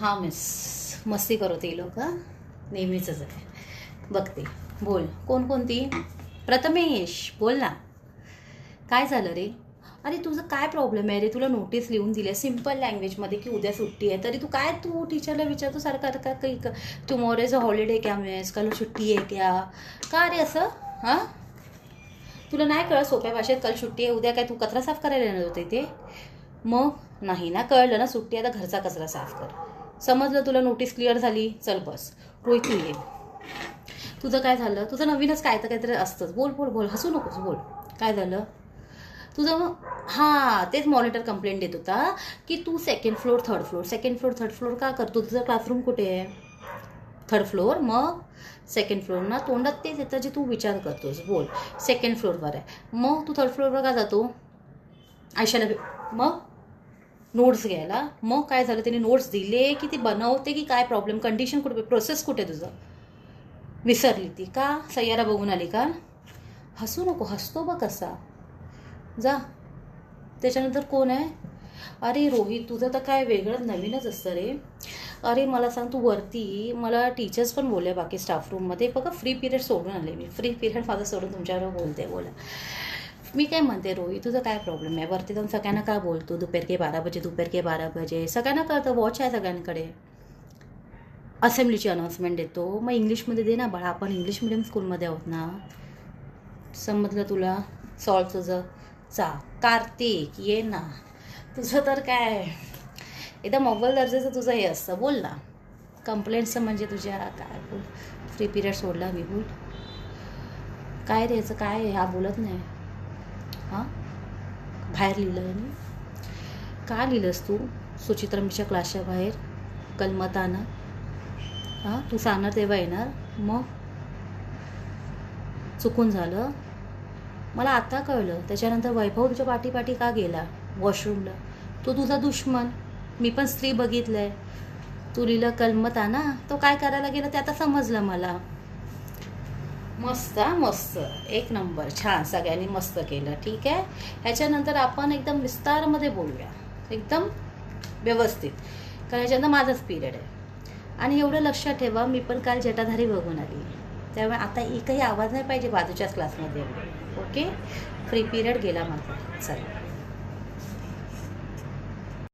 हां मिस, मस्ती करवते ही लोक नेहमीचंच आहे. बघते, बोल. कोणती? प्रथमेश, बोल ना. काय झालं रे? अरे तुझं काय प्रॉब्लेम आहे रे? तुला नोटीस लिहून दिली आहे सिम्पल लँग्वेजमध्ये की उद्या सुट्टी आहे, तरी तू टीचरला विचारतो सारखं का काही टुमॉरो इज अ हॉलिडे क्या मिस, कल सुट्टी आहे क्या? का रे असं? हां, तुला नाही कळत सोप्या भाषेत? कल सुट्टी आहे, उद्या काय तू कचरा साफ करायला येणार होते ते? मग नाही ना कळलं ना, सुट्टी आहे तर घरचा कचरा साफ कर. समजलं तुला? नोटीस क्लिअर झाली? चल बस. रोहित तू ये. तुझं काय झालं? तुझं नवीनच काय तर काहीतरी असतंच. बोल बोल बोल, हसू नकोस, बोल. काय झालं तुझं? मग हां, तेच मॉनिटर कंप्लेंट देत होता की तू सेकंड फ्लोअर थर्ड फ्लोअर का करतो? तुझं क्लासरूम कुठे आहे? Third floor. मग सेकंड फ्लोअर ना, तोंडात तेच येतं जे तू विचार करतोस. बोल. सेकंड फ्लोअरवर आहे, मग तू थर्ड फ्लोअरवर का जातो? आयशाला मग नोट्स घ्यायला. मग काय झालं? त्यांनी नोट्स दिले की ती बनवते की काय प्रॉब्लेम? कंडिशन कुठे, प्रोसेस कुठे तुझं? विसरली ती का? सय्यारा बघून आली का? हसू नको, हसतो बघ कसा. जा. त्याच्यानंतर कोण आहे? अरे रोहित, तुझं तर काय वेगळं नवीनच असतं रे. अरे मला सांग, तू वरती, मला टीचर्स पण बोलले बाकी स्टाफ रूममध्ये, बघा फ्री पिरियड सोडून आले मी. फ्री पिरियड माझं सोडून तुमच्याबरोबर बोलते. बोला. मी काय म्हणते रोहित, तुझं काय प्रॉब्लेम आहे? वरती जाऊन सगळ्यांना काय बोलतो दोपहर के 12 बजे? सगळ्यांना कळतं, वॉच आहे सगळ्यांकडे. असेंब्लीची अनाऊन्समेंट देतो, मग इंग्लिशमध्ये दे ना बाळा, आपण इंग्लिश मिडियम स्कूलमध्ये आहोत ना. समजलं तुला? सॉल्व तुझं. चा कार्तिक ये ना. तुझं तर काय एकदम अव्वल दर्जाचं तुझं हे असतं. बोल ना. कंप्लेंट्सचं म्हणजे तुझ्या काय? बोल. फ्री पिरियड सोडला मी. बोल. काय रे याचं काय? हा बोलत नाही. हां, बाहेर लिहिलं आहे मी. का लिहिलंस तू सुचित्रामीच्या क्लासच्या बाहेर? कलमताना. हां, तू सांगणार तेव्हा येणार. मग चुकून झालं, मला आता कळलं. त्याच्यानंतर वैभव तुझ्या पाठी का गेला वॉशरूमला? तो तुझा दुश्मन. मी पण स्त्री बघितलं आहे. तू लिहिलं कलमताना, तो काय करायला गेला ते आता समजलं मला. मस्त, मस्त, एक नंबर, छान, सगळ्यांनी मस्त केलं. ठीक आहे, ह्याच्यानंतर आपण एकदम विस्तारमध्ये बोलूया, एकदम व्यवस्थित, कारण ह्याच्यानंतर माझाच पिरियड आहे. आणि एवढं लक्षात ठेवा, मी पण काल जटाधारी बघून आली, त्यामुळे आता एकही आवाज नाही पाहिजे बाजूच्याच क्लासमध्ये. ओके, फ्री पिरियड गेला माझा. चला.